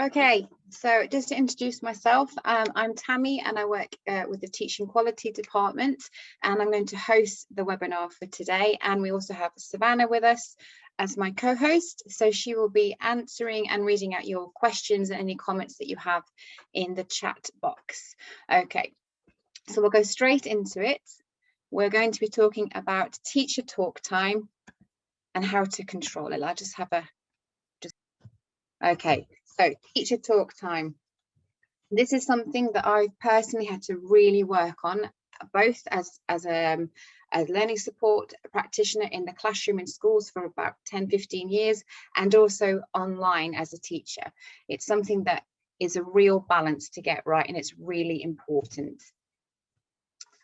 Okay, so just to introduce myself, I'm Tammy and I work with the Teaching Quality Department, and I'm going to host the webinar for today. And we also have Savannah with us as my co-host, so she will be answering and reading out your questions and any comments that you have in the chat box. Okay, so we'll go straight into it. We're going to be talking about teacher talk time and how to control it. I'll just have a okay. So teacher talk time. This is something that I've personally had to really work on, both as a learning support practitioner in the classroom in schools for about 10-15 years, and also online as a teacher. It's something that is a real balance to get right, and it's really important.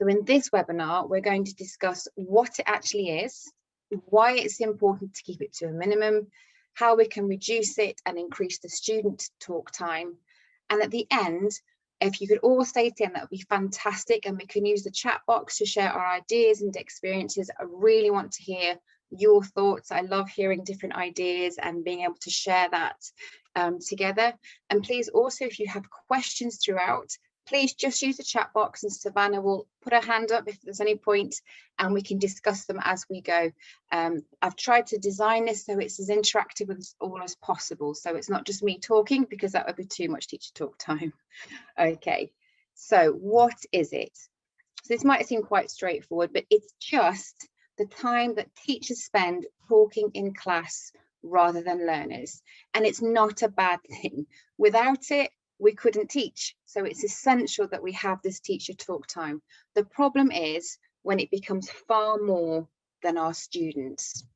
So in this webinar, we're going to discuss what it actually is, why it's important to keep it to a minimum, how we can reduce it and increase the student talk time. And at the end, if you could all stay in, that would be fantastic. And we can use the chat box to share our ideas and experiences. I really want to hear your thoughts. I love hearing different ideas and being able to share that together. And please also, if you have questions throughout, please just use the chat box and Savannah will put her hand up if there's any point and we can discuss them as we go. I've tried to design this so it's as interactive with us all as possible. So it's not just me talking, because that would be too much teacher talk time. Okay, so what is it? So this might seem quite straightforward, but it's just the time that teachers spend talking in class rather than learners. And it's not a bad thing. Without it, we couldn't teach. So it's essential that we have this teacher talk time. The problem is when it becomes far more than our students.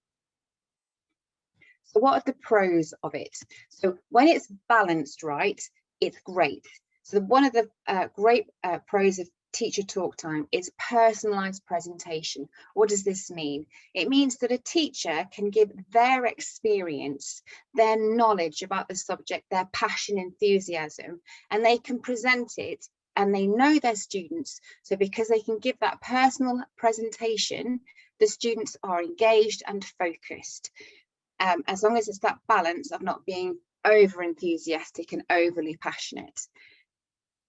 So what are the pros of it? So when it's balanced right, it's great. So one of the great pros of teacher talk time is personalized presentation. What does this mean? It means that a teacher can give their experience, their knowledge about the subject, their passion, enthusiasm, and they can present it, and they know their students. So because they can give that personal presentation, the students are engaged and focused. As long as it's that balance of not being over enthusiastic and overly passionate.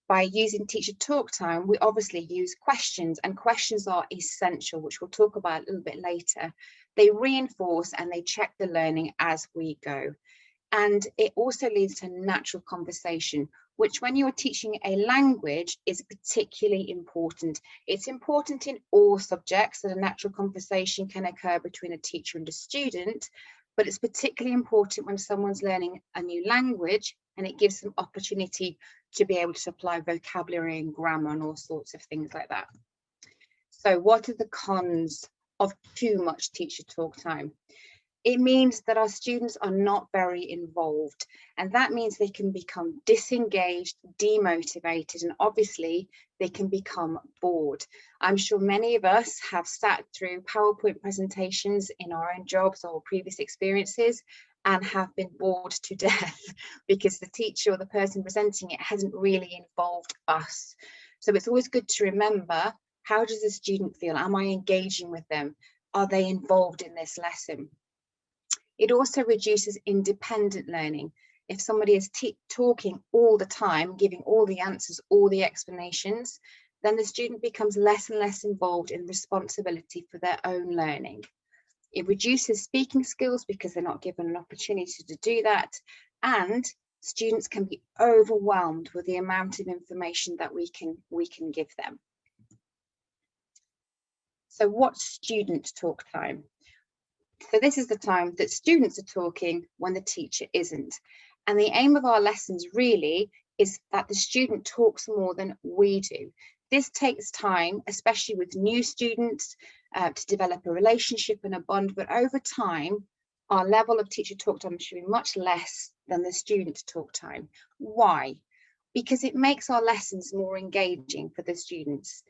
By using teacher talk time, we obviously use questions, and questions are essential, which we'll talk about a little bit later. They reinforce and they check the learning as we go. And it also leads to natural conversation, which when you're teaching a language is particularly important. It's important in all subjects that a natural conversation can occur between a teacher and a student, but it's particularly important when someone's learning a new language, and it gives them opportunity to be able to apply vocabulary and grammar and all sorts of things like that. So what are the cons of too much teacher talk time? It means that our students are not very involved, and that means they can become disengaged, demotivated, and obviously they can become bored. I'm sure many of us have sat through PowerPoint presentations in our own jobs or previous experiences and have been bored to death because the teacher or the person presenting it hasn't really involved us. So it's always good to remember, how does the student feel? Am I engaging with them? Are they involved in this lesson? It also reduces independent learning. If somebody is talking all the time, giving all the answers, all the explanations, then the student becomes less and less involved in responsibility for their own learning. It reduces speaking skills because they're not given an opportunity to do that, and students can be overwhelmed with the amount of information that we can give them. So what's student talk time? So this is the time that students are talking when the teacher isn't. And the aim of our lessons really is that the student talks more than we do. This takes time, especially with new students, to develop a relationship and a bond, but over time, our level of teacher talk time should be much less than the student talk time. Why? Because it makes our lessons more engaging for the students.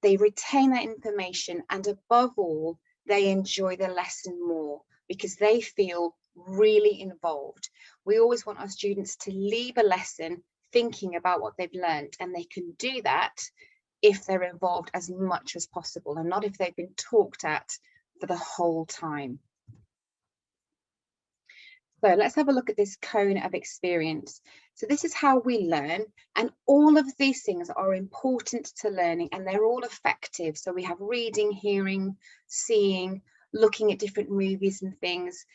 They retain that information, and above all, they enjoy the lesson more because they feel really involved. We always want our students to leave a lesson thinking about what they've learned, and they can do that if they're involved as much as possible and not if they've been talked at for the whole time. So let's have a look at this cone of experience. So this is how we learn, and all of these things are important to learning, and they're all effective. So we have reading, hearing, seeing, looking at different movies and things,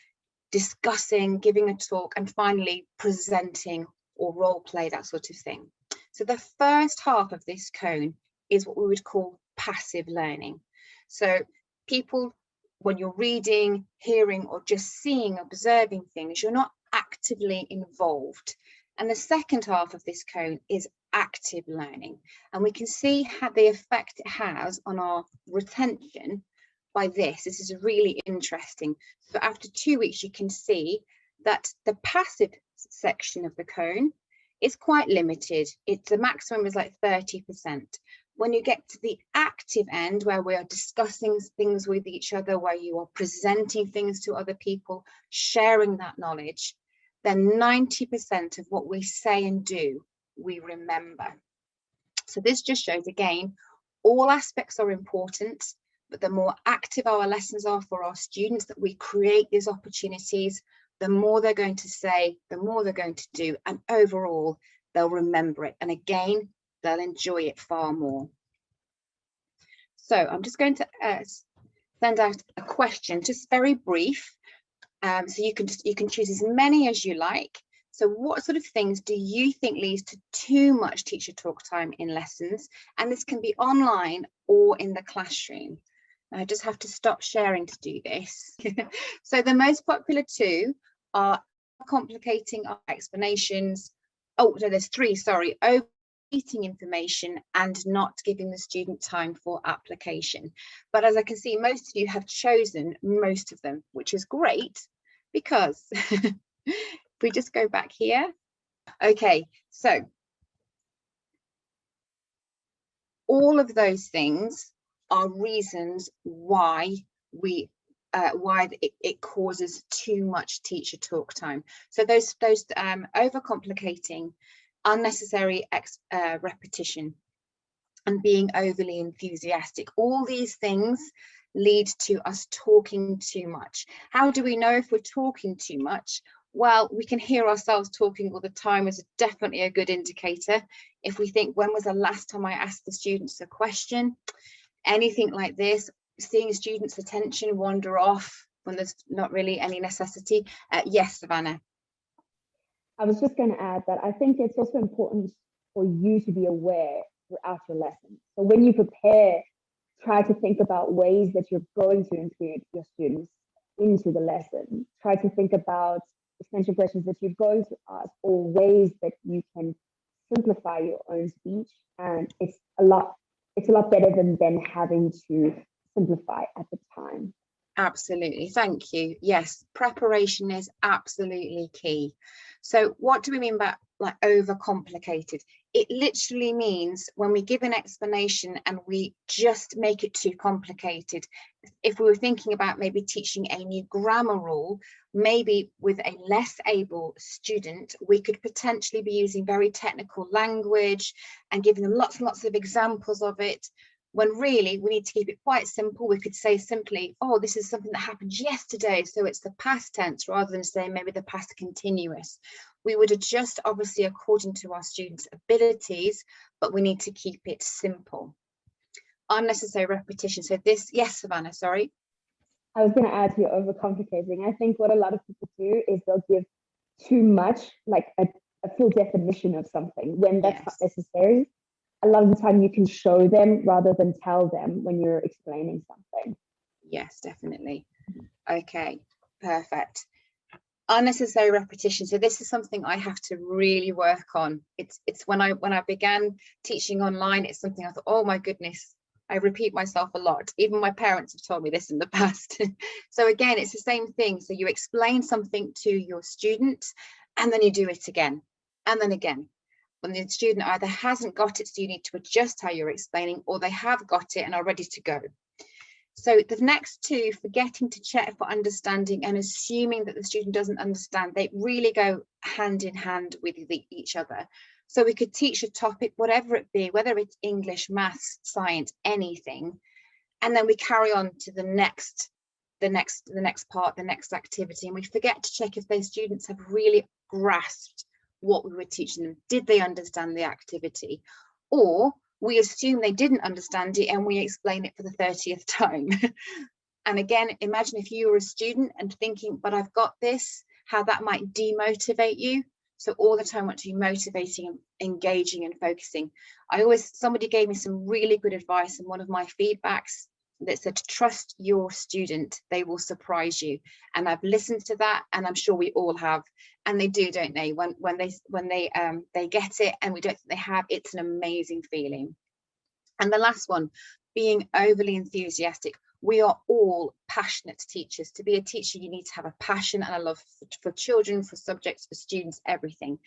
discussing, giving a talk, and finally presenting or role play, that sort of thing. So the first half of this cone is what we would call passive learning. So people, when you're reading, hearing, or just seeing, observing things, you're not actively involved. And the second half of this cone is active learning. And we can see how the effect it has on our retention by this. This is really interesting. So after 2 weeks, you can see that the passive section of the cone is quite limited. The maximum is like 30%. When you get to the active end, where we are discussing things with each other, where you are presenting things to other people, sharing that knowledge, then 90% of what we say and do, we remember. So this just shows, again, all aspects are important, but the more active our lessons are for our students, that we create these opportunities, the more they're going to say, the more they're going to do, and overall, they'll remember it. And again, they'll enjoy it far more. So I'm just going to send out a question, just very brief. So you can choose as many as you like. So what sort of things do you think leads to too much teacher talk time in lessons? And this can be online or in the classroom. I just have to stop sharing to do this. So the most popular two are complicating our explanations. Oh, no, there's three, sorry. Overcomplicating information and not giving the student time for application. But as I can see, most of you have chosen most of them, which is great, because if we just go back here. Okay, so all of those things are reasons why it causes too much teacher talk time. So those overcomplicating, unnecessary repetition, and being overly enthusiastic, all these things lead to us talking too much. How do we know if we're talking too much? Well, we can hear ourselves talking all the time is definitely a good indicator. If we think, when was the last time I asked the students a question? Anything like this, seeing students' attention wander off when there's not really any necessity. Yes, Savannah. I was just going to add that I think it's also important for you to be aware throughout your lesson. So when you prepare, try to think about ways that you're going to include your students into the lesson. Try to think about extension questions that you're going to ask, or ways that you can simplify your own speech. And it's a lot better than having to simplify at the time. Absolutely, thank you. Yes, preparation is absolutely key. So what do we mean by like overcomplicated? It literally means when we give an explanation and we just make it too complicated. If we were thinking about maybe teaching a new grammar rule, maybe with a less able student, we could potentially be using very technical language and giving them lots and lots of examples of it, when really we need to keep it quite simple. We could say simply, oh, this is something that happened yesterday, so it's the past tense, rather than saying maybe the past continuous. We would adjust obviously according to our students' abilities, but we need to keep it simple. Unnecessary repetition. So this, yes, Savannah, sorry. I was going to add to your overcomplicating. I think what a lot of people do is they'll give too much, like a full definition of something, when that's not necessary. A lot of the time you can show them rather than tell them when you're explaining something. Yes, definitely. Okay, perfect. Unnecessary repetition. So this is something I have to really work on. It's when I began teaching online, it's something I thought, oh my goodness, I repeat myself a lot. Even my parents have told me this in the past. So again, it's the same thing. So you explain something to your student and then you do it again and then again. When the student either hasn't got it, so you need to adjust how you're explaining, or they have got it and are ready to go. So the next two, forgetting to check for understanding and assuming that the student doesn't understand, they really go hand in hand with each other. So we could teach a topic, whatever it be, whether it's English, maths, science, anything, and then we carry on to the next the next part, the next activity, and we forget to check if those students have really grasped what we were teaching them. Did they understand the activity? Or we assume they didn't understand it and we explain it for the 30th time. And again, imagine if you were a student and thinking, but I've got this, how that might demotivate you. So all the time want to be motivating and engaging and focusing. Somebody gave me some really good advice in one of my feedbacks that said, trust your student, they will surprise you. And I've listened to that, and I'm sure we all have. And they do, don't they? When they get it and we don't think they have, it's an amazing feeling. And the last one, being overly enthusiastic. We are all passionate teachers. To be a teacher, you need to have a passion and a love for children, for subjects, for students, everything.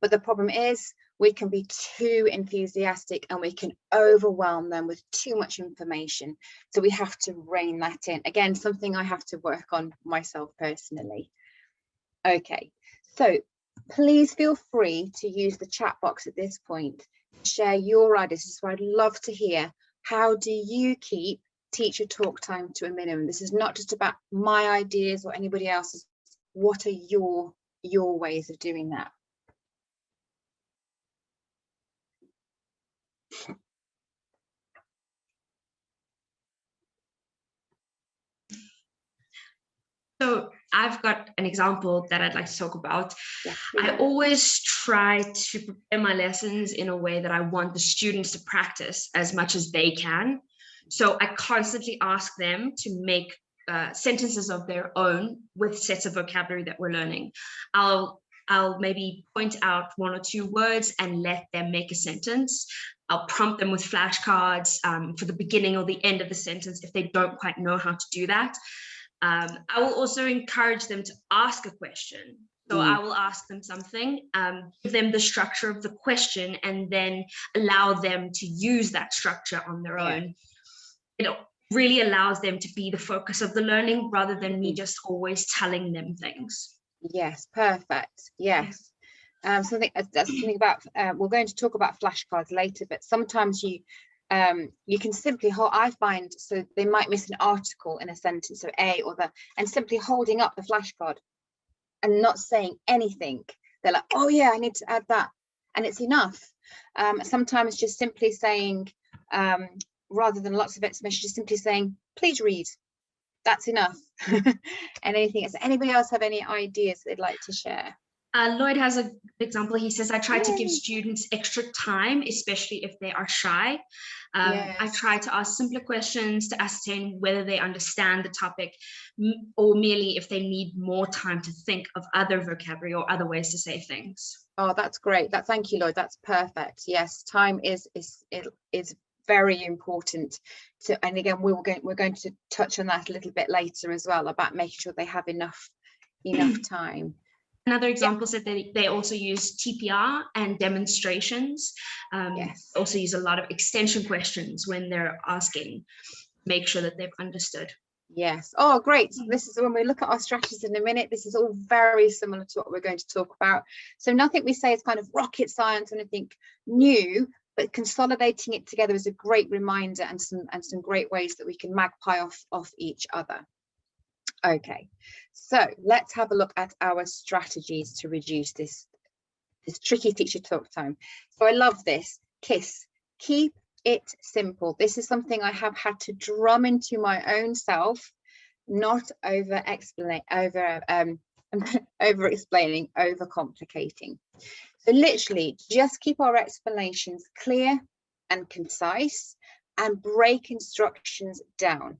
But the problem is we can be too enthusiastic and we can overwhelm them with too much information. So we have to rein that in. Again, something I have to work on myself personally. Okay, so please feel free to use the chat box at this point to share your ideas. This is what I'd love to hear. How do you keep teacher talk time to a minimum? This is not just about my ideas or anybody else's. What are your ways of doing that? So I've got an example that I'd like to talk about. Yeah, I always try to prepare my lessons in a way that I want the students to practice as much as they can. So I constantly ask them to make sentences of their own with sets of vocabulary that we're learning. I'll maybe point out one or two words and let them make a sentence. I'll prompt them with flashcards for the beginning or the end of the sentence if they don't quite know how to do that. I will also encourage them to ask a question. So I will ask them something, give them the structure of the question, and then allow them to use that structure on their own. It really allows them to be the focus of the learning rather than me just always telling them things. Yes, perfect. Yes. That's something about, we're going to talk about flashcards later, but sometimes you can simply hold, I find, so they might miss an article in a sentence, so A or the, and simply holding up the flashcard and not saying anything. They're like, oh yeah, I need to add that. And it's enough. Sometimes just simply saying, rather than lots of explanation, just simply saying, please read. That's enough. And anything else? Anybody else have any ideas they'd like to share? Lloyd has an example. He says, I try to give students extra time, especially if they are shy. I try to ask simpler questions to ascertain whether they understand the topic or merely if they need more time to think of other vocabulary or other ways to say things. Oh, that's great. Thank you, Lloyd. That's perfect. Yes, time is very important. And again, we're going to touch on that a little bit later as well, about making sure they have enough time. Another example is that they also use TPR and demonstrations. Also use a lot of extension questions when they're asking, make sure that they've understood. Yes. Oh, great. This is when we look at our strategies in a minute. This is all very similar to what we're going to talk about. So nothing we say is kind of rocket science or anything new, but consolidating it together is a great reminder and some great ways that we can magpie off each other. Okay, so let's have a look at our strategies to reduce this tricky teacher talk time. So I love this. KISS, keep it simple. This is something I have had to drum into my own self, not over explaining, overcomplicating. So literally just keep our explanations clear and concise and break instructions down.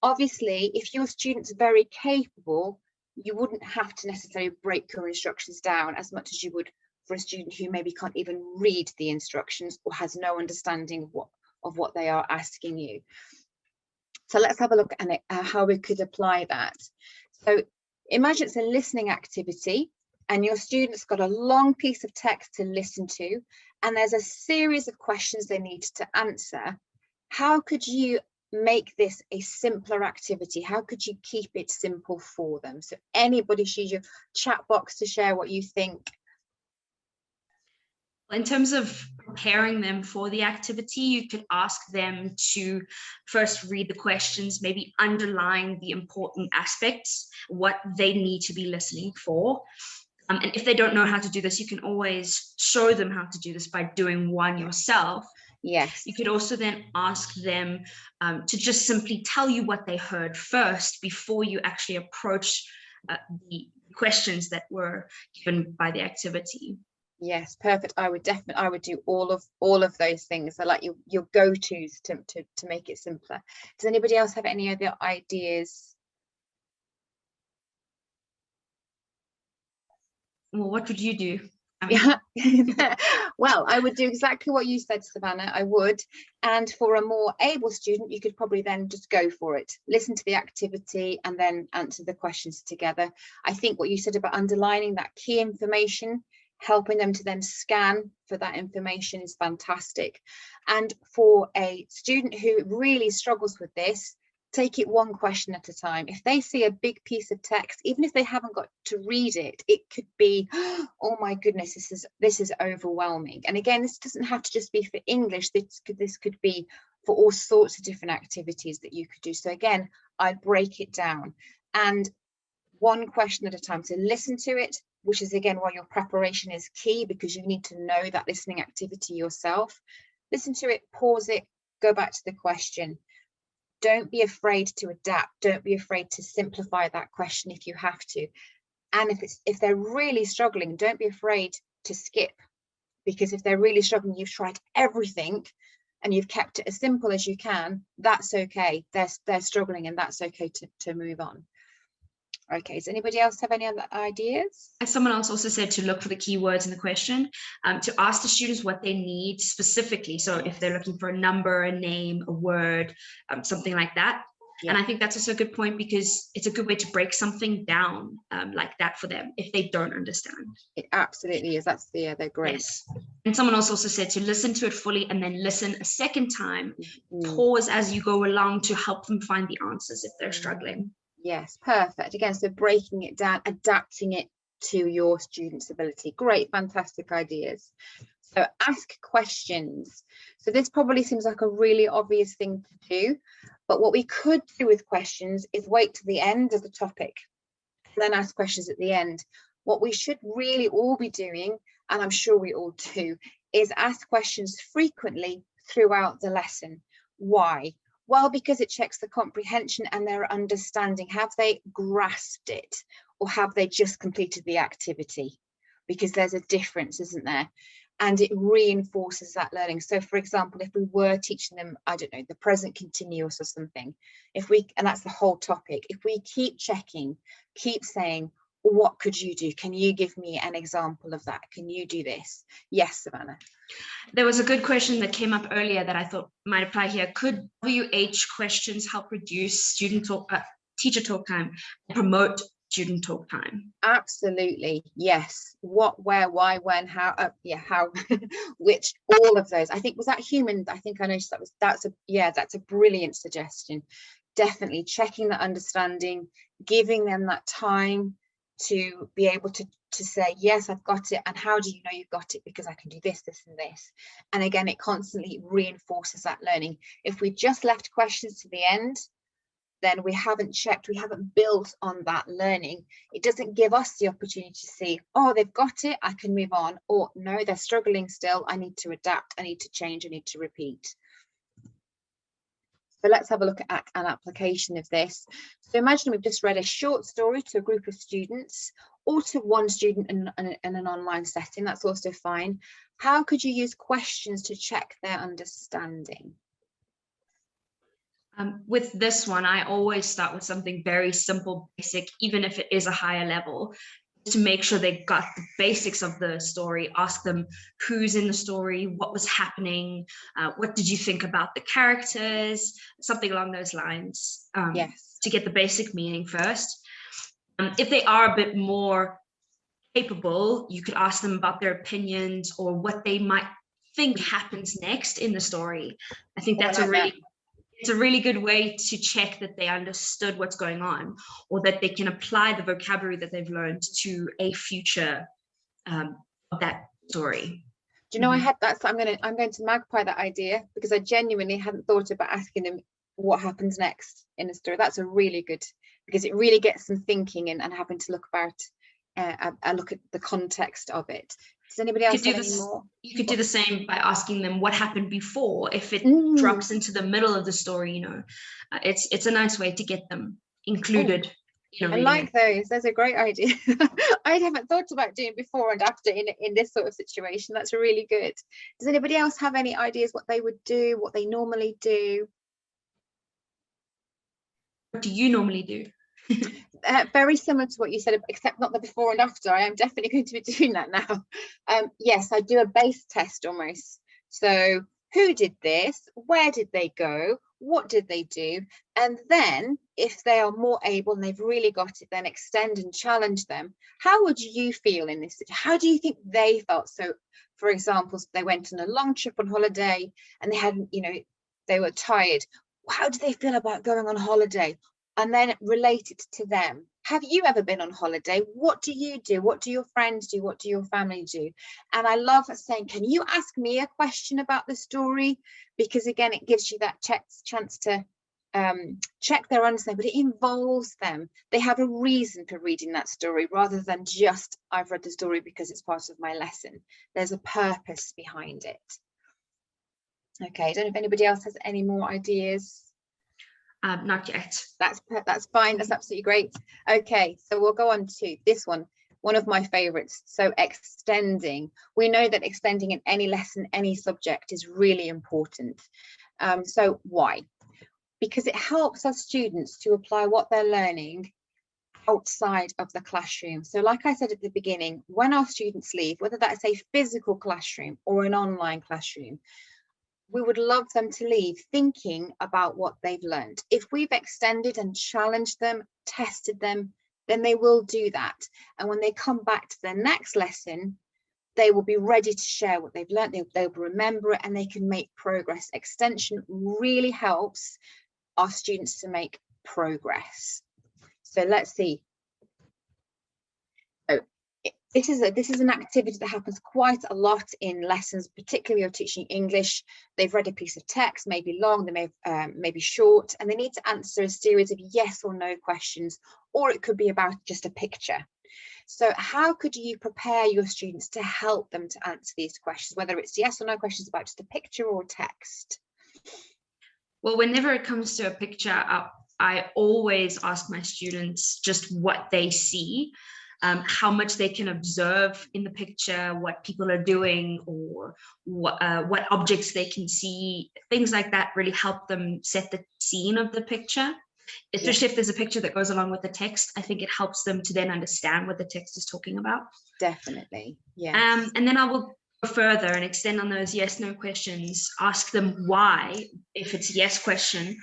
Obviously, if your student's very capable, you wouldn't have to necessarily break your instructions down as much as you would for a student who maybe can't even read the instructions or has no understanding of what they are asking you. So let's have a look at how we could apply that. So imagine it's a listening activity and your student's got a long piece of text to listen to, and there's a series of questions they need to answer. How could you make this a simpler activity? How could you keep it simple for them? So anybody should use your chat box to share what you think. In terms of preparing them for the activity, you could ask them to first read the questions, maybe underline the important aspects, what they need to be listening for. And if they don't know how to do this, you can always show them how to do this by doing one yourself. Yes. You could also then ask them to just simply tell you what they heard first before you actually approach the questions that were given by the activity. Yes, perfect. I would do all of those things. So like your go-tos to make it simpler. Does anybody else have any other ideas? Well, what would you do? Yeah. Well, I would do exactly what you said, Savannah. I would. And for a more able student, you could probably then just go for it, listen to the activity and then answer the questions together. I think what you said about underlining that key information, helping them to then scan for that information is fantastic. And for a student who really struggles with this, take it one question at a time. If they see a big piece of text, even if they haven't got to read it, it could be, oh my goodness, this is overwhelming. And again, this doesn't have to just be for English. This could be for all sorts of different activities that you could do. So again, I break it down and one question at a time. So listen to it, which is again why your preparation is key, because you need to know that listening activity yourself. Listen to it, pause it, go back to the question. Don't be afraid to adapt. Don't be afraid to simplify that question if you have to. And if they're really struggling, don't be afraid to skip, because if they're really struggling, you've tried everything and you've kept it as simple as you can, that's okay. They're struggling and that's okay to move on. Okay, does anybody else have any other ideas? As someone else also said, to look for the keywords in the question, to ask the students what they need specifically. So if they're looking for a number, a name, a word, something like that. Yeah. And I think that's also a good point, because it's a good way to break something down like that for them if they don't understand. It absolutely is. They're great. Yes. And someone else also said to listen to it fully and then listen a second time, pause as you go along to help them find the answers if they're struggling. Yes, perfect. Again, so breaking it down, adapting it to your students' ability. Great, fantastic ideas. So ask questions. So this probably seems like a really obvious thing to do, but what we could do with questions is wait to the end of the topic and then ask questions at the end. What we should really all be doing, and I'm sure we all do, is ask questions frequently throughout the lesson. Why? Well, because it checks the comprehension and their understanding. Have they grasped it, or have they just completed the activity? Because there's a difference, isn't there? And it reinforces that learning. So for example, if we were teaching them, I don't know, the present continuous or something, and that's the whole topic, if we keep checking, keep saying, what could you do? Can you give me an example of that? Can you do this? Yes, Savannah. There was a good question that came up earlier that I thought might apply here. Could WH questions help reduce teacher talk time and promote student talk time? Absolutely, yes. What, where, why, when, how, how, which, all of those. I think, was that human? I think I noticed that's a brilliant suggestion. Definitely checking that understanding, giving them that time to be able to say, yes, I've got it. And how do you know you've got it? Because I can do this, this, and this. And again, it constantly reinforces that learning. If we just left questions to the end, then we haven't checked, we haven't built on that learning. It doesn't give us the opportunity to see, oh, they've got it, I can move on. Or no, they're struggling still, I need to adapt, I need to change, I need to repeat. So let's have a look at an application of this. So imagine we've just read a short story to a group of students, or to one student in an online setting. That's also fine. How could you use questions to check their understanding? With this one, I always start with something very simple, basic, even if it is a higher level, to make sure they got the basics of the story. Ask them who's in the story, what was happening, what did you think about the characters, something along those lines. Yes. To get the basic meaning first. If they are a bit more capable, you could ask them about their opinions or what they might think happens next in the story. I think that's it's a really good way to check that they understood what's going on, or that they can apply the vocabulary that they've learned to a future of that story. Do you know, I had that, so I'm going to magpie that idea, because I genuinely hadn't thought about asking them what happens next in a story. That's a really good, because it really gets them thinking and having to look about and look at the context of it. Does anybody else have any more? You could do the same by asking them what happened before. If it drops into the middle of the story, you know, it's a nice way to get them included. I like those. That's a great idea. I haven't thought about doing before and after in this sort of situation. That's really good. Does anybody else have any ideas what they would do, what they normally do? What do you normally do? Very similar to what you said, except not the before and after. I am definitely going to be doing that now. Yes, I do a base test almost. So who did this? Where did they go? What did they do? And then if they are more able and they've really got it, then extend and challenge them. How would you feel in this? How do you think they felt? So for example, they went on a long trip on holiday and they had, you know, they were tired. How do they feel about going on holiday? And then relate it to them. Have you ever been on holiday? What do you do? What do your friends do? What do your family do? And I love saying, can you ask me a question about the story? Because again, it gives you that chance to check their understanding, but it involves them. They have a reason for reading that story rather than just, I've read the story because it's part of my lesson. There's a purpose behind it. Okay, I don't know if anybody else has any more ideas. Not yet. That's fine. That's absolutely great. Okay, so we'll go on to this one of my favorites. So extending. We know that extending in any lesson, any subject is really important. So why? Because it helps our students to apply what they're learning outside of the classroom. So like I said at the beginning, when our students leave, whether that's a physical classroom or an online classroom, we would love them to leave thinking about what they've learned. If we've extended and challenged them, tested them, then they will do that. And when they come back to their next lesson, they will be ready to share what they've learned. They'll remember it and they can make progress. Extension really helps our students to make progress. So let's see. This is an activity that happens quite a lot in lessons, particularly of teaching English. They've read a piece of text, maybe long, they may be short, and they need to answer a series of yes or no questions, or it could be about just a picture. So how could you prepare your students to help them to answer these questions, whether it's yes or no questions about just a picture or text? Well, whenever it comes to a picture, I always ask my students just what they see. How much they can observe in the picture, what people are doing, or what objects they can see. Things like that really help them set the scene of the picture. Especially if there's a picture that goes along with the text, I think it helps them to then understand what the text is talking about. Definitely, yeah. And then I will go further and extend on those yes/no questions. Ask them why, if it's a yes question,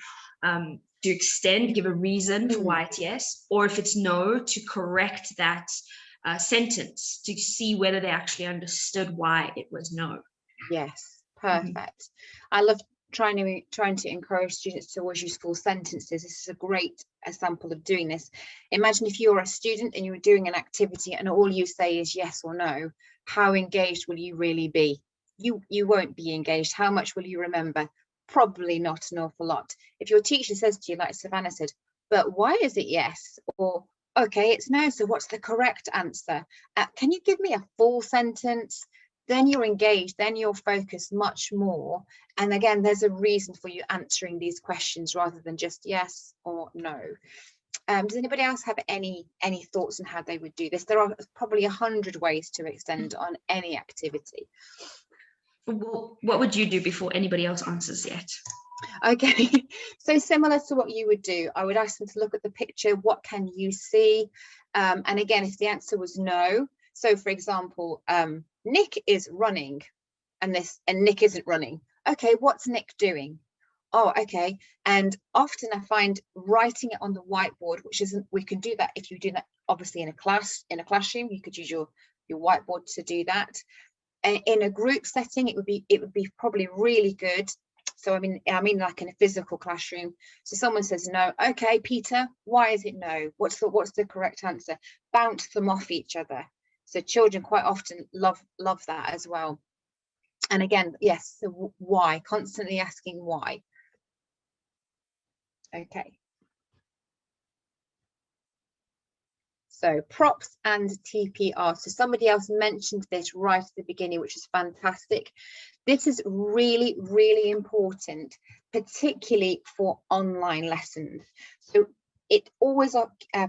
to extend, give a reason for why it's yes, or if it's no, to correct that sentence to see whether they actually understood why it was no. Yes, perfect. I love trying to encourage students to always use full sentences. This is a great example of doing this. Imagine if you're a student and you're doing an activity and all you say is yes or no. How engaged will you really be? You won't be engaged. How much will you remember? Probably not an awful lot. If your teacher says to you, like Savannah said, but why is it yes? Or okay, it's no, so what's the correct answer? Can you give me a full sentence? Then you're engaged, then you're focused much more. And again, there's a reason for you answering these questions rather than just yes or no. Does anybody else have any thoughts on how they would do this? There are probably 100 ways to extend on any activity. Well, what would you do before anybody else answers yet? Okay, so similar to what you would do, I would ask them to look at the picture. What can you see? And again, if the answer was no, so for example, Nick is running and Nick isn't running. Okay, what's Nick doing? Oh, okay. And often I find writing it on the whiteboard, which isn't, we can do that if you do that obviously in a classroom, you could use your whiteboard to do that. In a group setting, it would be probably really good. So I mean like in a physical classroom. So someone says no. Okay, Peter, why is it no? What's the correct answer? Bounce them off each other. So children quite often love that as well. And again, yes, so why, constantly asking why. Okay. So props and TPR. So somebody else mentioned this right at the beginning, which is fantastic. This is really, really important, particularly for online lessons. So it always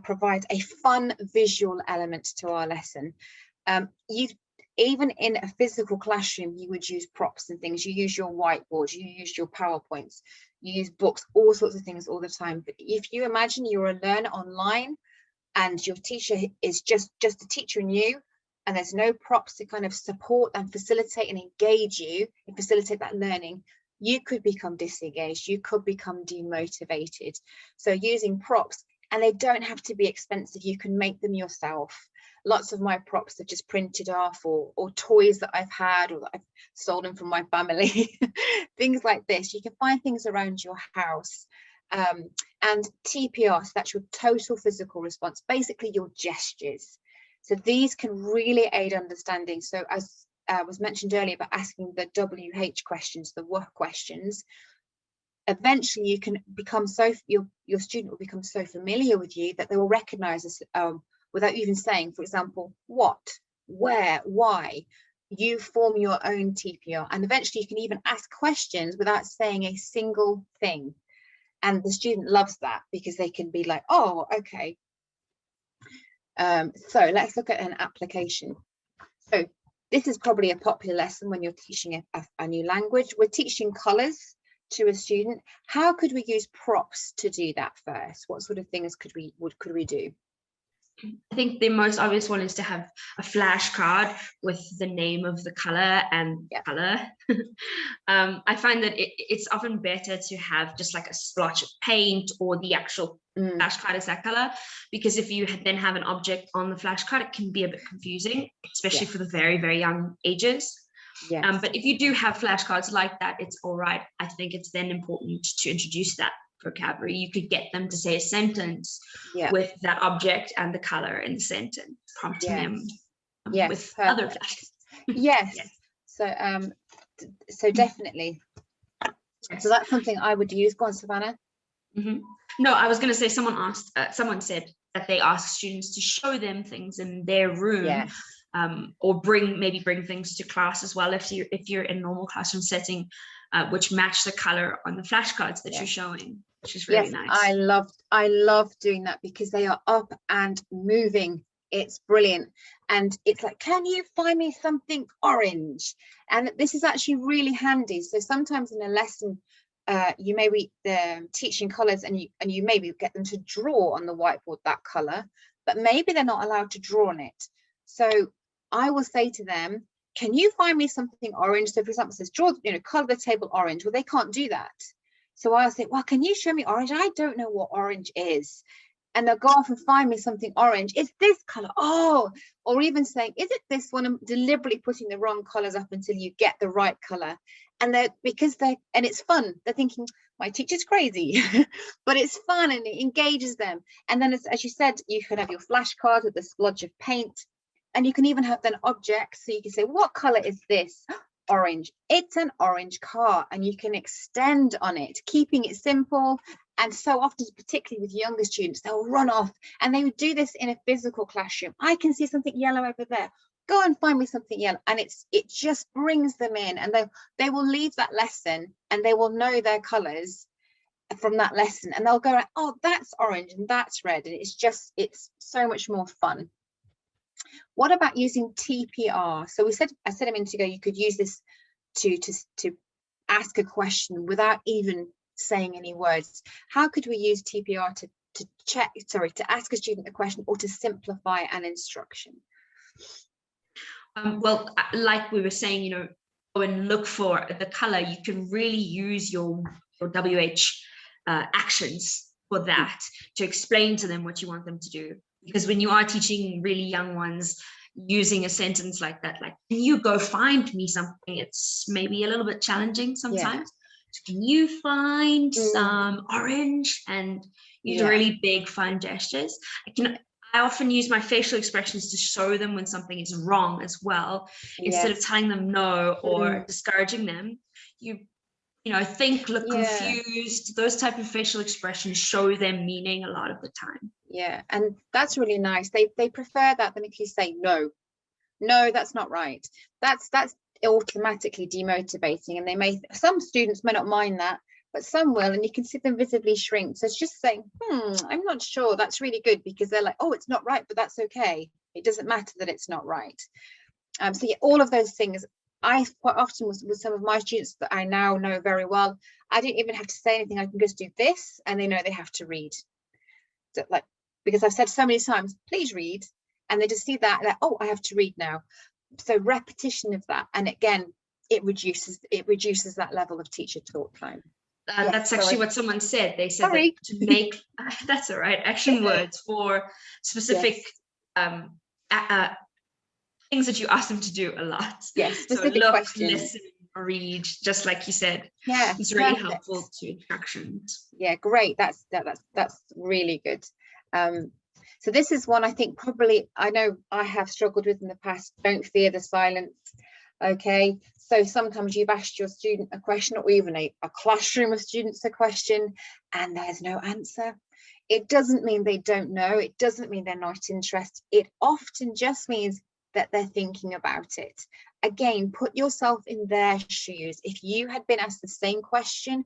provides a fun visual element to our lesson. Even in a physical classroom, you would use props and things. You use your whiteboards, you use your PowerPoints, you use books, all sorts of things all the time. But if you imagine you're a learner online and your teacher is just a teacher and you, and there's no props to kind of support and facilitate and engage you and facilitate that learning, you could become disengaged, you could become demotivated. So using props, and they don't have to be expensive, you can make them yourself. Lots of my props are just printed off, or toys that I've had or that I've stolen from my family. Things like this. You can find things around your house. And TPR, so that's your total physical response, basically your gestures. So these can really aid understanding. So as was mentioned earlier about asking the WH questions, the what questions, eventually you can become so, your student will become so familiar with you that they will recognize this without even saying, for example, what, where, why. You form your own TPR, and eventually you can even ask questions without saying a single thing. And the student loves that because they can be like, oh, okay. So let's look at an application. So this is probably a popular lesson when you're teaching a new language. We're teaching colours to a student. How could we use props to do that first? What sort of things could we do? I think the most obvious one is to have a flashcard with the name of the color and color. I find that it's often better to have just like a splotch of paint or the actual flashcard is that color, because if you then have an object on the flashcard, it can be a bit confusing, especially for the very, very young ages. But if you do have flashcards like that, it's all right. I think it's then important to introduce that vocabulary. You could get them to say a sentence with that object and the color in the sentence, prompting them with other flashcards. Yes. So definitely. So that's something I would use. Go on, Savannah. No, I was going to say someone said that they ask students to show them things in their room, or bring things to class as well if you're in a normal classroom setting, which match the color on the flashcards that you're showing, which is really nice. I love doing that because they are up and moving. It's brilliant. And it's like, can you find me something orange? And this is actually really handy. So sometimes in a lesson, you may be teaching colours and you maybe get them to draw on the whiteboard that colour, but maybe they're not allowed to draw on it. So I will say to them, can you find me something orange? So for example, it says draw, colour the table orange. Well, they can't do that. So I'll say, well, can you show me orange? I don't know what orange is. And they'll go off and find me something orange. It's this color. Oh, or even saying, is it this one? I'm deliberately putting the wrong colors up until you get the right color. And and it's fun. They're thinking, my teacher's crazy, but it's fun and it engages them. And then as you said, you can have your flashcard with the splodge of paint, and you can even have an object. So you can say, what color is this? Orange. It's an orange car, and you can extend on it, keeping it simple. And so often, particularly with younger students, they'll run off, and they would do this in a physical classroom. I can see something yellow over there. Go and find me something yellow. And it just brings them in, and they will leave that lesson and they will know their colors from that lesson, and they'll go, oh, that's orange and that's red. And it's so much more fun. What about using TPR? So I said a minute ago, you could use this to ask a question without even saying any words. How could we use TPR to ask a student a question or to simplify an instruction? Well, like we were saying, go and look for the color. You can really use your WH actions for that to explain to them what you want them to do. Because when you are teaching really young ones, using a sentence like that, like, can you go find me something? It's maybe a little bit challenging sometimes. So can you find some orange? And use really big, fun gestures. I often use my facial expressions to show them when something is wrong as well. Instead of telling them no or discouraging them, you know, think, look confused. Those type of facial expressions show them meaning a lot of the time. Yeah, and that's really nice. They prefer that than if you say no, that's not right. That's automatically demotivating, and some students may not mind that, but some will, and you can see them visibly shrink. So it's just saying, I'm not sure. That's really good, because they're like, oh, it's not right, but that's okay. It doesn't matter that it's not right. So yeah, all of those things. I quite often with some of my students that I now know very well, I don't even have to say anything. I can just do this, and they know they have to read. So, like, because I've said so many times, please read, and they just see that, like, oh, I have to read now. So repetition of that, and again, it reduces that level of teacher talk time. That's actually what someone said. They said that to make that's all right, action words for specific things that you ask them to do a lot. Yes, specific so look, questions. Listen, read, just like you said. Yeah, it's really helpful to instructions. Yeah, great. That's really good. So this is one I think probably I know I have struggled with in the past. Don't fear the silence. Okay, so sometimes you've asked your student a question, or even a classroom of students a question, and there's no answer. It doesn't mean they don't know. It doesn't mean they're not interested. It often just means that they're thinking about it. Again, put yourself in their shoes. If you had been asked the same question,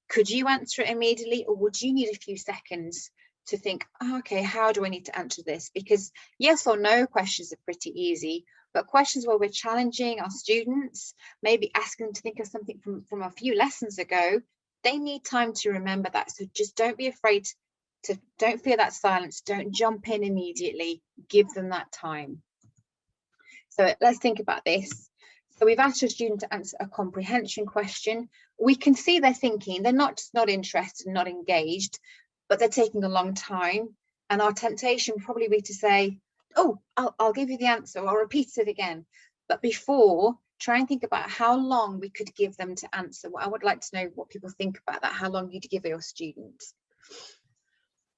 could you answer it immediately, or would you need a few seconds to think, oh, okay, how do I need to answer this? Because yes or no questions are pretty easy, but questions where we're challenging our students, maybe asking them to think of something from a few lessons ago, they need time to remember that. So just don't be afraid don't fear that silence. Don't jump in immediately. Give them that time. So let's think about this. So we've asked a student to answer a comprehension question. We can see they're thinking. They're not just not interested, not engaged, but they're taking a long time. And our temptation probably be to say, oh, I'll give you the answer, or I'll repeat it again. But before, try and think about how long we could give them to answer. I would like to know what people think about that, how long you'd give your students.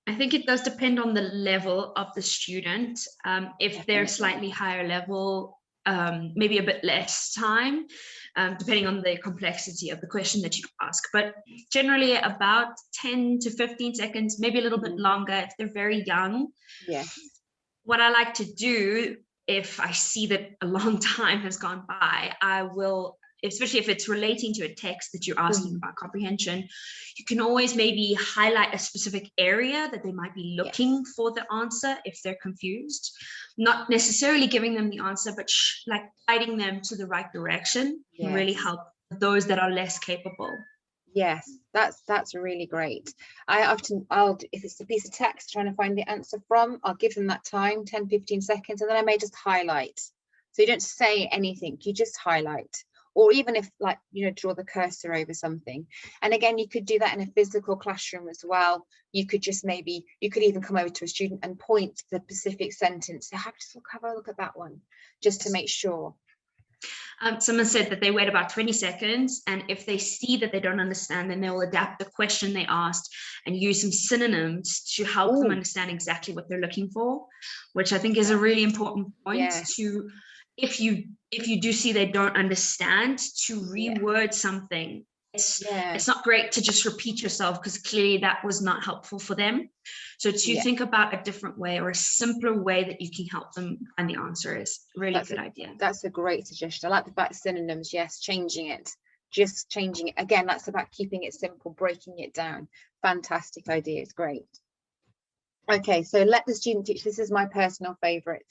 I think it does depend on the level of the student. If they're slightly higher level, maybe a bit less time, depending on the complexity of the question that you ask. But generally about 10 to 15 seconds, maybe a little bit longer if they're very young. Yes. What I like to do, if I see that a long time has gone by, I will, especially if it's relating to a text that you're asking about comprehension, you can always maybe highlight a specific area that they might be looking for the answer if they're confused. Not necessarily giving them the answer, but like guiding them to the right direction can really help those that are less capable. Yes, that's really great. If it's a piece of text trying to find the answer from, I'll give them that time, 10, 15 seconds, and then I may just highlight. So you don't say anything, you just highlight. Or even if, like, draw the cursor over something. And again, you could do that in a physical classroom as well. You could just you could even come over to a student and point to the specific sentence. So have a look at that one, just to make sure. Someone said that they wait about 20 seconds, and if they see that they don't understand, then they will adapt the question they asked and use some synonyms to help them understand exactly what they're looking for, which I think is a really important point. If you do see they don't understand, to reword something. It's not great to just repeat yourself, because clearly that was not helpful for them. So to think about a different way or a simpler way that you can help them find the answer is really a good idea. That's a great suggestion. I like the fact synonyms. Yes, changing it. Just changing it. Again, that's about keeping it simple, breaking it down. Fantastic idea. It's great. Okay, so let the student teach. This is my personal favorite.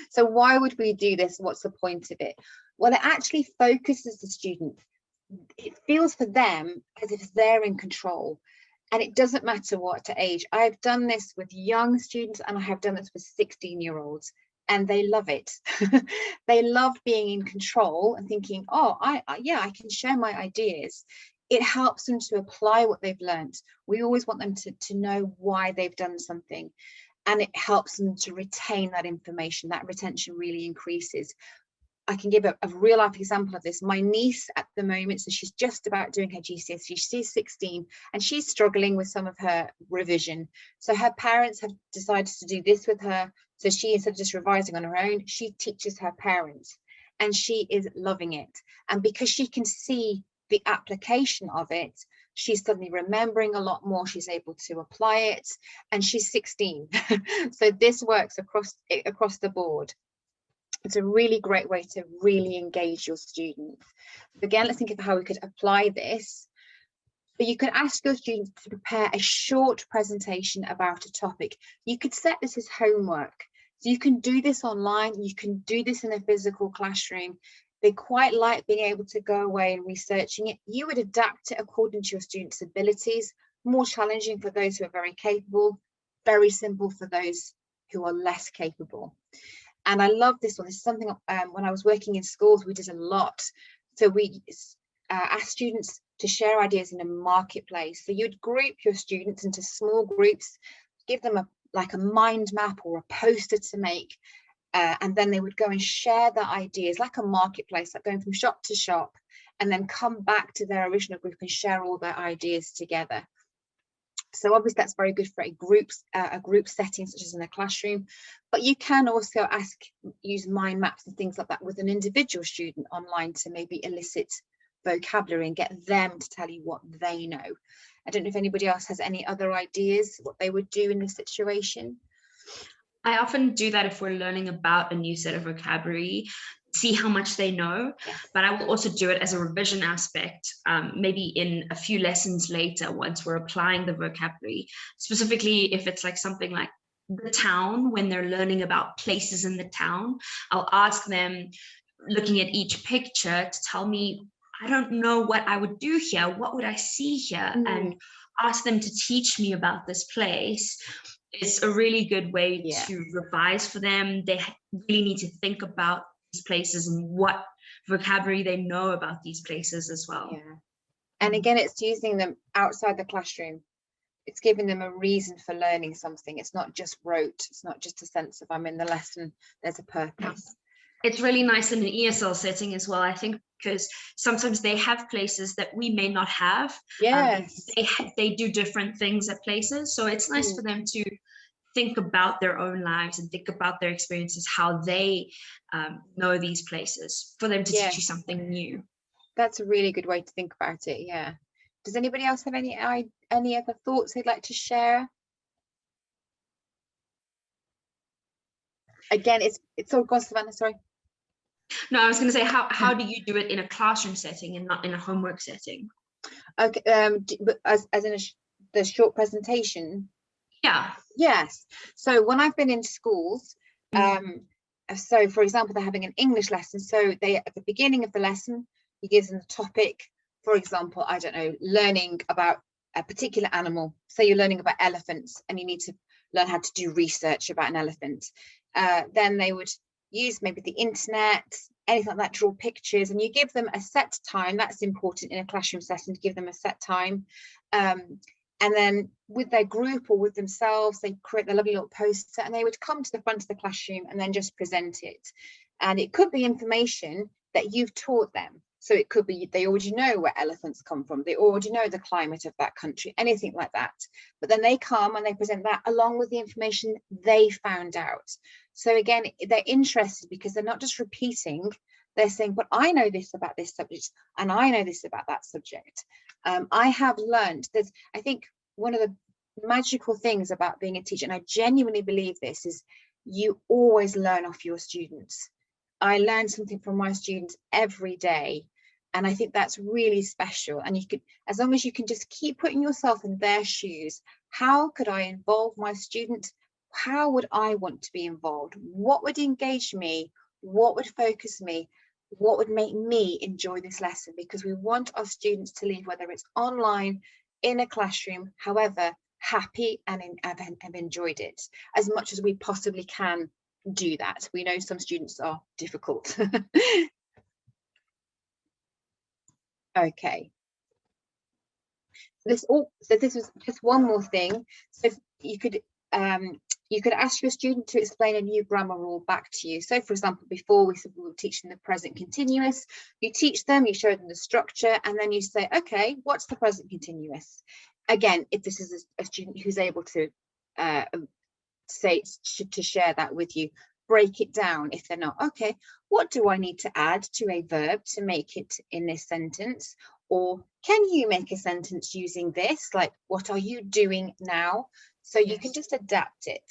So why would we do this? What's the point of it? Well, it actually focuses the student. It feels for them as if they're in control, and it doesn't matter what age. I've done this with young students, and I have done this with 16-year-olds, and they love it. They love being in control and thinking, oh, I can share my ideas. It helps them to apply what they've learned. We always want them to know why they've done something, and it helps them to retain that information. That retention really increases. I can give a real life example of this. My niece at the moment, so she's just about doing her GCSE, she's 16 and she's struggling with some of her revision. So her parents have decided to do this with her. So she, instead of just revising on her own, she teaches her parents and she is loving it. And because she can see the application of it, she's suddenly remembering a lot more, she's able to apply it, and she's 16. So this works across the board. It's a really great way to really engage your students. Again, let's think of how we could apply this. So you could ask your students to prepare a short presentation about a topic. You could set this as homework. So you can do this online, you can do this in a physical classroom. They quite like being able to go away and researching it. You would adapt it according to your students' abilities, more challenging for those who are very capable, very simple for those who are less capable. And I love this one. This is something when I was working in schools, we did a lot. So we asked students to share ideas in a marketplace. So you'd group your students into small groups, give them like a mind map or a poster to make, and then they would go and share their ideas like a marketplace, like going from shop to shop, and then come back to their original group and share all their ideas together. So obviously that's very good for a group setting, such as in a classroom, but you can also use mind maps and things like that with an individual student online to maybe elicit vocabulary and get them to tell you what they know. I don't know if anybody else has any other ideas what they would do in this situation. I often do that if we're learning about a new set of vocabulary, see how much they know, but I will also do it as a revision aspect, maybe in a few lessons later once we're applying the vocabulary, specifically if it's like something like the town, when they're learning about places in the town. I'll ask them, looking at each picture, to tell me, I don't know what I would do here, what would I see here, and ask them to teach me about this place. It's a really good way to revise for them. They really need to think about these places and what vocabulary they know about these places as well. And again, it's using them outside the classroom. It's giving them a reason for learning something. It's not just rote. It's not just a sense of I'm in the lesson, there's a purpose. It's really nice in an ESL setting as well, I think, because sometimes they have places that we may not have. They do different things at places, so it's nice for them to think about their own lives and think about their experiences, how they know these places, for them to teach you something new. That's a really good way to think about it. Does anybody else have any other thoughts they'd like to share? Again, it's all gone, Savannah, sorry. No, I was going to say, how do you do it in a classroom setting and not in a homework setting? Okay, as in the short presentation. Yes. So when I've been in schools, so for example, they're having an English lesson. So they, at the beginning of the lesson, he gives them the topic. For example, I don't know, learning about a particular animal. So you're learning about elephants and you need to learn how to do research about an elephant. Then they would use maybe the internet, anything like that, draw pictures, and you give them a set time. That's important in a classroom setting, to give them a set time. And then with their group or with themselves, they create a lovely little poster and they would come to the front of the classroom and then just present it. And it could be information that you've taught them. So it could be they already know where elephants come from. They already know the climate of that country, anything like that. But then they come and they present that along with the information they found out. So again, they're interested because they're not just repeating, they're saying, but I know this about this subject and I know this about that subject. I have learned that. I think one of the magical things about being a teacher, and I genuinely believe this, is you always learn off your students. I learn something from my students every day, and I think that's really special. And you could, as long as you can just keep putting yourself in their shoes, how could I involve my student? How would I want to be involved? What would engage me? What would focus me? What would make me enjoy this lesson? Because we want our students to leave, whether it's online, in a classroom, however, happy and have enjoyed it as much as we possibly can do that. We know some students are difficult. Okay. So this was just one more thing. So you could You could ask your student to explain a new grammar rule back to you. So for example, before we said we were teaching the present continuous, you teach them, you show them the structure, and then you say, okay, what's the present continuous? Again, if this is a student who's able to to share that with you, break it down. If they're not, okay, what do I need to add to a verb to make it in this sentence? Or can you make a sentence using this? Like, what are you doing now? So you can just adapt it.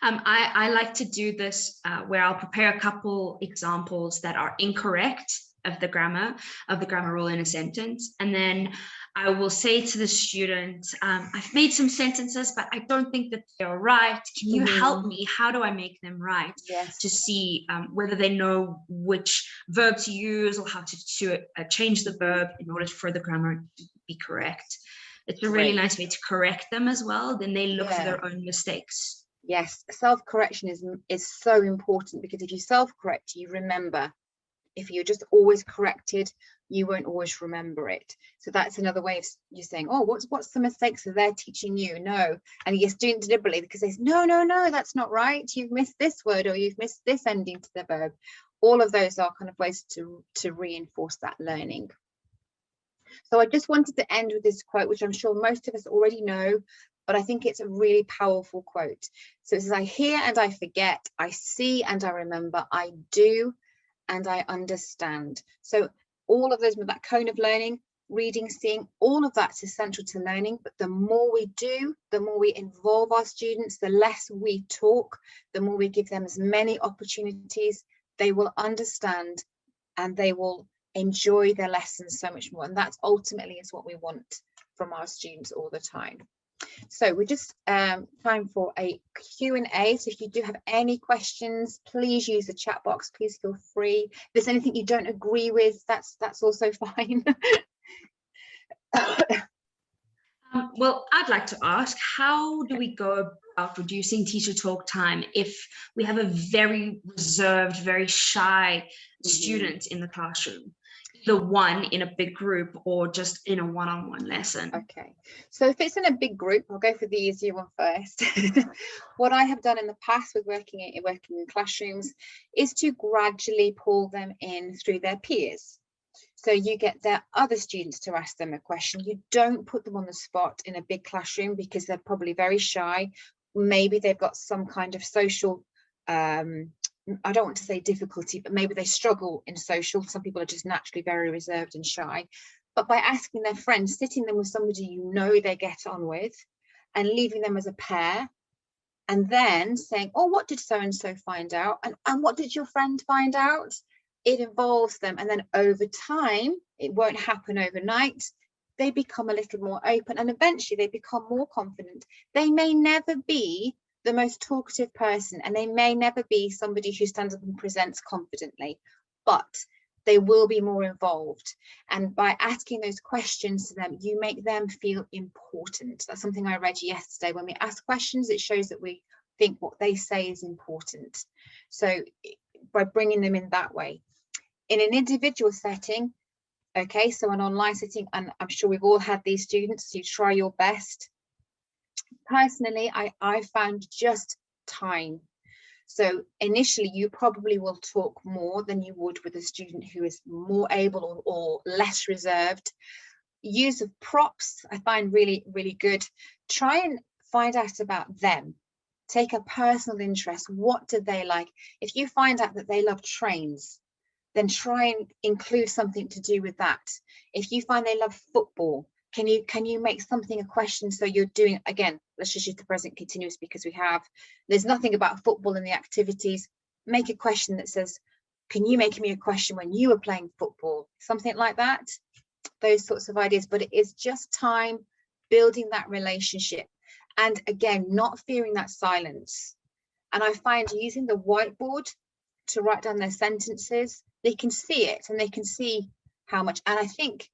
I like to do this where I'll prepare a couple examples that are incorrect of the grammar rule in a sentence, and then I will say to the student, I've made some sentences, but I don't think that they're right. Can you help me? How do I make them right? Yes. To see whether they know which verb to use or how to change the verb in order for the grammar to be correct. It's a really nice way to correct them as well. Then they look for their own mistakes. Yes, self-correction is so important, because if you self-correct, you remember. If you're just always corrected, you won't always remember it. So that's another way of you saying, oh, what's the mistakes that they're teaching you? No. And your student deliberately, because they say, no, that's not right. You've missed this word, or you've missed this ending to the verb. All of those are kind of ways to reinforce that learning. So I just wanted to end with this quote, which I'm sure most of us already know, but I think it's a really powerful quote. So it says, I hear and I forget, I see and I remember, I do and I understand. So all of those with that cone of learning, reading, seeing, all of that's essential to learning. But the more we do, the more we involve our students, the less we talk, the more we give them as many opportunities, they will understand and they will enjoy their lessons so much more. And that's ultimately is what we want from our students all the time. So we're just time for a Q&A. So if you do have any questions, please use the chat box. Please feel free. If there's anything you don't agree with, that's also fine. Well, I'd like to ask, how do we go about reducing teacher talk time if we have a very reserved, very shy student in the classroom? The one in a big group or just in a one-on-one lesson? Okay, so if it's in a big group, I'll go for the easier one first. What I have done in the past with working in classrooms is to gradually pull them in through their peers. So you get their other students to ask them a question. You don't put them on the spot in a big classroom because they're probably very shy. Maybe they've got some kind of social I don't want to say difficulty, but maybe they struggle in social. Some people are just naturally very reserved and shy. But by asking their friends, sitting them with somebody you know they get on with, and leaving them as a pair, and then saying, oh, what did so-and-so find out? And what did your friend find out? It involves them. And then over time, it won't happen overnight. They become a little more open, and eventually they become more confident. They may never be the most talkative person, and they may never be somebody who stands up and presents confidently, but they will be more involved. And by asking those questions to them, you make them feel important. That's something I read yesterday. When we ask questions, it shows that we think what they say is important. So by bringing them in that way. In an individual setting, okay, so an online setting, and I'm sure we've all had these students, you try your best. Personally, I found just time. So initially, you probably will talk more than you would with a student who is more able or less reserved. Use of props, I find really, really good. Try and find out about them. Take a personal interest. What do they like? If you find out that they love trains, then try and include something to do with that. If you find they love football, can you make something a question? So you're doing, again, let's just use the present continuous because there's nothing about football in the activities. Make a question that says, can you make me a question when you were playing football? Something like that, those sorts of ideas. But it is just time building that relationship. And again, not fearing that silence. And I find using the whiteboard to write down their sentences, they can see it and they can see how much. And I think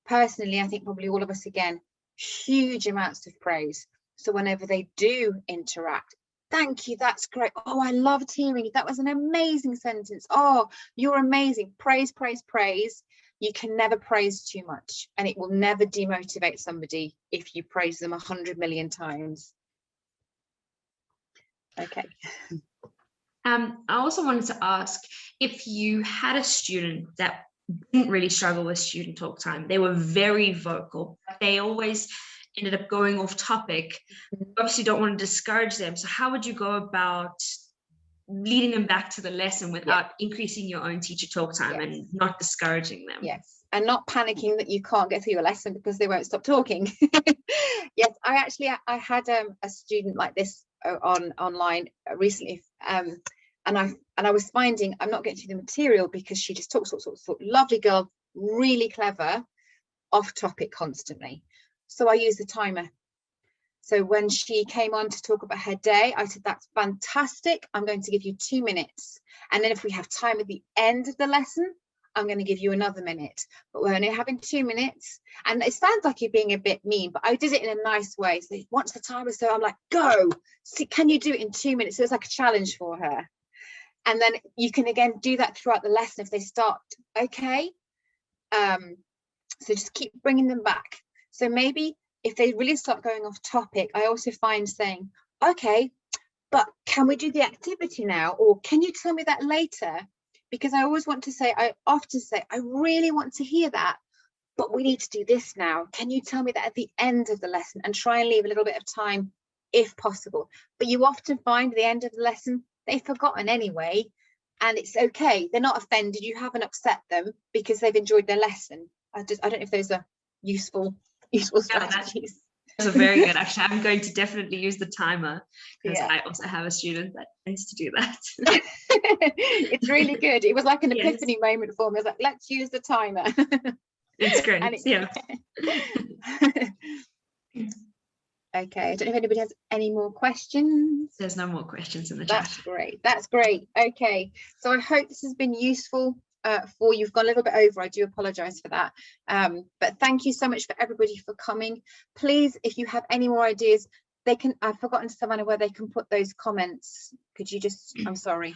personally, I think probably all of us, again, huge amounts of praise. So whenever they do interact, thank you, that's great. Oh, I loved hearing it. That was an amazing sentence. Oh, you're amazing. Praise, praise, praise. You can never praise too much, and it will never demotivate somebody if you praise them 100 million times. Okay. I also wanted to ask if you had a student that didn't really struggle with student talk time. They were very vocal, but they always ended up going off topic. You obviously don't want to discourage them. So how would you go about leading them back to the lesson without increasing your own teacher talk time and not discouraging them? Yes, and not panicking that you can't get through your lesson because they won't stop talking. Yes, I had a student like this online recently, and I was finding I'm not getting through the material because she just talks. Lovely girl, really clever, off topic constantly. So I used the timer. So when she came on to talk about her day, I said, that's fantastic. I'm going to give you 2 minutes. And then if we have time at the end of the lesson, I'm going to give you another minute. But we're only having 2 minutes. And it sounds like you're being a bit mean, but I did it in a nice way. So once the timer, so I'm like, go. See, can you do it in 2 minutes? So it's like a challenge for her. And then you can again do that throughout the lesson if they start, okay. So just keep bringing them back. So maybe if they really start going off topic, I also find saying, okay, but can we do the activity now? Or can you tell me that later? Because I often say, I really want to hear that, but we need to do this now. Can you tell me that at the end of the lesson? And try and leave a little bit of time if possible. But you often find at the end of the lesson, they've forgotten anyway, and it's okay. They're not offended. You haven't upset them because they've enjoyed their lesson. I don't know if those are useful strategies. That's a very good. Actually, I'm going to definitely use the timer because Yeah. I also have a student that tends to do that. It's really good. It was like an epiphany moment for me. I was like, let's use the timer. It's great. Okay, I don't know if anybody has any more questions. There's no more questions in the chat. That's great. Okay, so I hope this has been useful for you. You've gone a little bit over. I do apologize for that, but thank you so much for everybody for coming. Please, if you have any more ideas, I've forgotten, Savannah, where they can put those comments. Could you just, I'm sorry.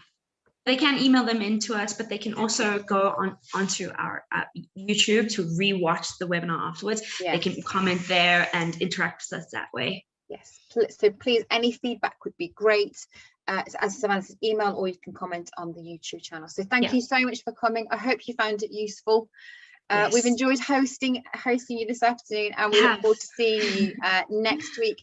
They can email them in to us, but they can also go onto our YouTube to re-watch the webinar afterwards. Yes. They can comment there and interact with us that way. Yes, so please, any feedback would be great. As Savannah says, email, or you can comment on the YouTube channel. So thank you so much for coming. I hope you found it useful. We've enjoyed hosting you this afternoon, and we look forward to seeing you next week